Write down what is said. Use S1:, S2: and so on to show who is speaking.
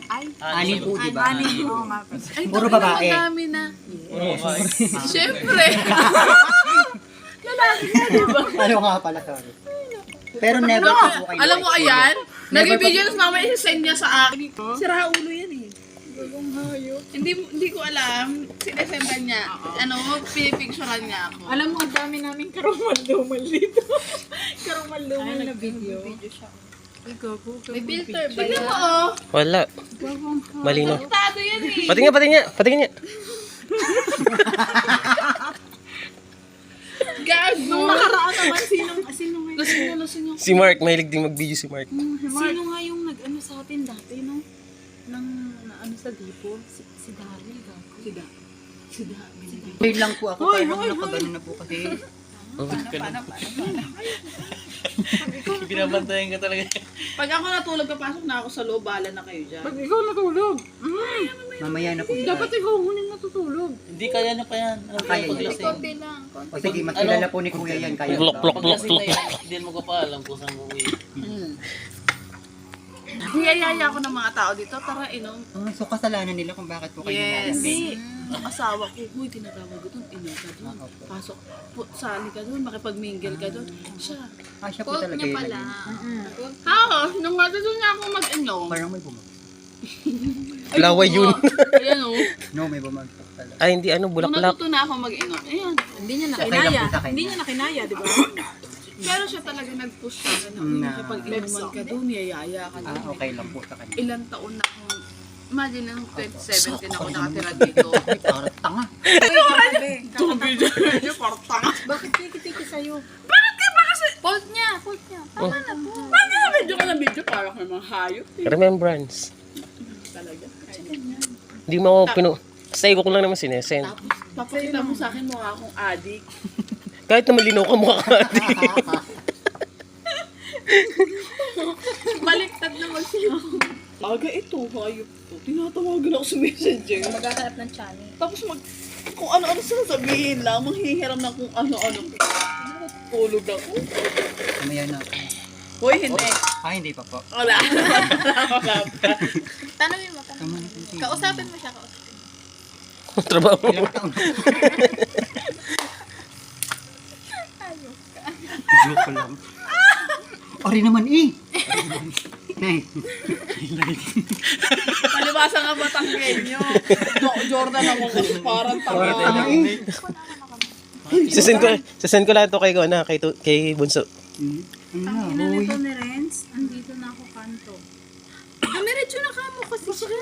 S1: Ay,
S2: Anim po, di ba?
S1: anim. Oo nga.
S3: Ay,
S2: Puro
S3: tayo
S2: babae.
S3: naman dami na.
S4: Yes.
S3: Siyempre.
S2: Ano nga pala, sorry. Pero never
S3: Ano,
S2: po po kayo.
S3: alam mo ayan?
S2: Never
S3: Nag-video
S2: pa-
S3: na mama isa-send niya sa akin. Sira ulo yan eh. Hindi ko alam. Sinesendan niya. Ano, pinipicturean niya ako.
S1: Alam mo, ang dami namin karumal-dumal dito. Karumal-dumal na video.
S3: May filter ba yan? Tignan mo oh.
S4: Wala. Malino.
S3: Konektado yan eh.
S4: Patingin niya.
S3: Gago.
S1: Nung nakaraan naman, sino nga
S3: Lasing yung
S4: Si Mark, mahilig din mag-video si Mark.
S1: sino nga yung nag-ano sa atin dati, no? Nang ano sa Dipo? Si Daryl, gago. Si Daryl.
S2: Ngayon lang po ako, parang nakagano na po kasi.
S4: Binabantayan ka talaga.
S3: Pag ako natulog, papasok na ako sa loob, bahala na kayo dyan.
S1: Pag ikaw natulog,
S2: Mamaya na po.
S1: dapat ikaw huling natutulog.
S4: Hindi, kaya na pa yan.
S2: Kaya yun.
S1: Konti lang.
S2: O sige, mas kilala po ni Kuya yan. Kaya
S4: Plok, plok, plok,
S5: Paglasing
S4: plok.
S5: na yan, hindi mo ka pa alam kung saan uuwi.
S3: Niyayaya ako ng mga tao dito, tara inom.
S2: So kasalanan nila kung bakit po kayo
S3: Yes.
S2: nilalasing.
S3: Ang asawa ko, huy, tinatawag ko doon, inom ka doon. Pasok, sali ka doon, makipag-mingle ka doon. Siya.
S2: Siya po talaga yun.
S3: Oo, nung nga doon nga ako mag-inom.
S2: Parang may bumagsak.
S4: Laway yun.
S3: Ayan o.
S2: No, may bumagsak talaga.
S4: Ay, hindi ano,
S3: Nung
S4: bulaklak.
S3: natuto na ako mag-inom, ayan.
S1: Hindi niya
S2: Okay lang po sa kanya.
S1: Hindi niya nakinaya, di ba?
S3: Pero siya talaga nag-push sa akin na, huy, makipag-inuman ka doon, yayaya ka doon.
S2: Okay lang po sa kanya.
S3: Ilang taon na akong, imagine nung 2017 ako nakatira dito.
S2: Parang tanga.
S3: Medyo partang.
S1: Bakit tiki-tiki sa'yo?
S3: Bakit ka ba kasi?
S1: Fault niya. Tama na po.
S3: Bakit na medyo ka ng video para kang mga hayop?
S4: Remembrance.
S3: Talaga.
S4: Hindi mo ako sa ko lang naman sinesend.
S3: Tapos, papakita mo sa akin mukha akong addict.
S4: Kahit na malinaw ka mukha ka.
S3: Baliktad naman siya. Aga ito, hayop to. Tinatawagan ako sa messenger.
S1: Maghahanap ng channel.
S3: Tapos kung ano-ano sasabihin lang, manghihiram ng kung ano-ano. Tulog ako.
S2: Mamaya na.
S3: Hoy, hindi.
S2: Hindi pa po.
S3: Wala. Wala pa.
S1: Tanungin mo.
S2: Tama na po siya.
S1: Kausapin mo siya.
S4: Trabaho mo.
S2: Ilang taon? Joke lang. Ori naman Nay.
S3: Palibasa nga Batanggenyo. Jordan ako kasi parang
S2: Ori
S3: tanga.
S2: tama
S4: Sasend ko lang ito kay Bunso.
S1: Ang ina nito ni Renz, andito na ako kanto. Dumiretso na ka mo kasi siya.